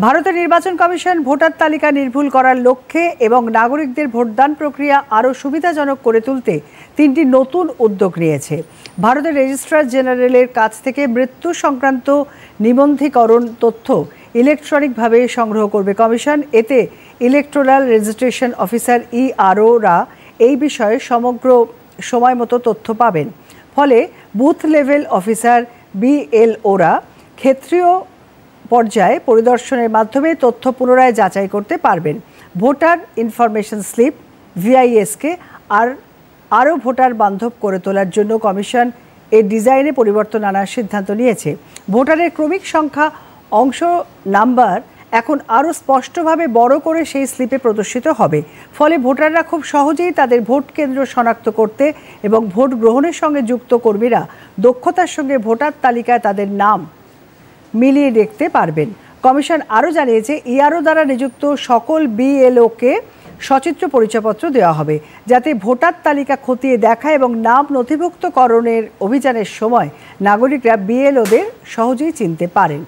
ভারতের নির্বাচন commission voter তালিকা নির্ভুল করার লক্ষ্যে এবং নাগরিকদের ভোটদান প্রক্রিয়া আরও সুবিধাজনক করে তুলতে তিনটি নতুন উদ্যোগ নিয়েছে। ভারতের রেজিস্ট্রার জেনারেলের কাছ থেকে মৃত্যু সংক্রান্ত নিবন্ধীকরণ তথ্য ইলেকট্রনিকভাবে সংগ্রহ করবে কমিশন। এতে ইলেকটোরাল রেজিস্ট্রেশন অফিসার ইআরওরা এই বিষয়ে সমগ্র সময় মতো তথ্য পাবেন। ফলে বুথ লেভেল অফিসার বিএলওরা ক্ষেত্রীয় পর্যায়ে পরিদর্শনের মাধ্যমে তথ্য পুনরায় যাচাই করতে পারবেন। ভোটার ইনফরমেশন স্লিপ ভিআইএসকে আরও ভোটার বান্ধব করে তোলার জন্য কমিশন এর ডিজাইনে পরিবর্তন আনার সিদ্ধান্ত নিয়েছে। ভোটারের ক্রমিক সংখ্যা অংশ নাম্বার এখন আরও স্পষ্টভাবে বড় করে সেই স্লিপে প্রদর্শিত হবে। ফলে ভোটাররা খুব সহজেই তাদের ভোট কেন্দ্র শনাক্ত করতে এবং ভোট গ্রহণের সঙ্গে যুক্ত কর্মীরা দক্ষতার সঙ্গে ভোটার তালিকায় তাদের নাম মিলিয়ে দেখতে পারবেন। কমিশন আরও জানিয়েছে ইআরও দ্বারা নিযুক্ত সকল বিএলওকে সচিত্র পরিচয়পত্র দেওয়া হবে, যাতে ভোটার তালিকা খতিয়ে দেখা এবং নাম নথিভুক্তকরণের অভিযানের সময় নাগরিকরা বিএলওদের সহজেই চিনতে পারেন।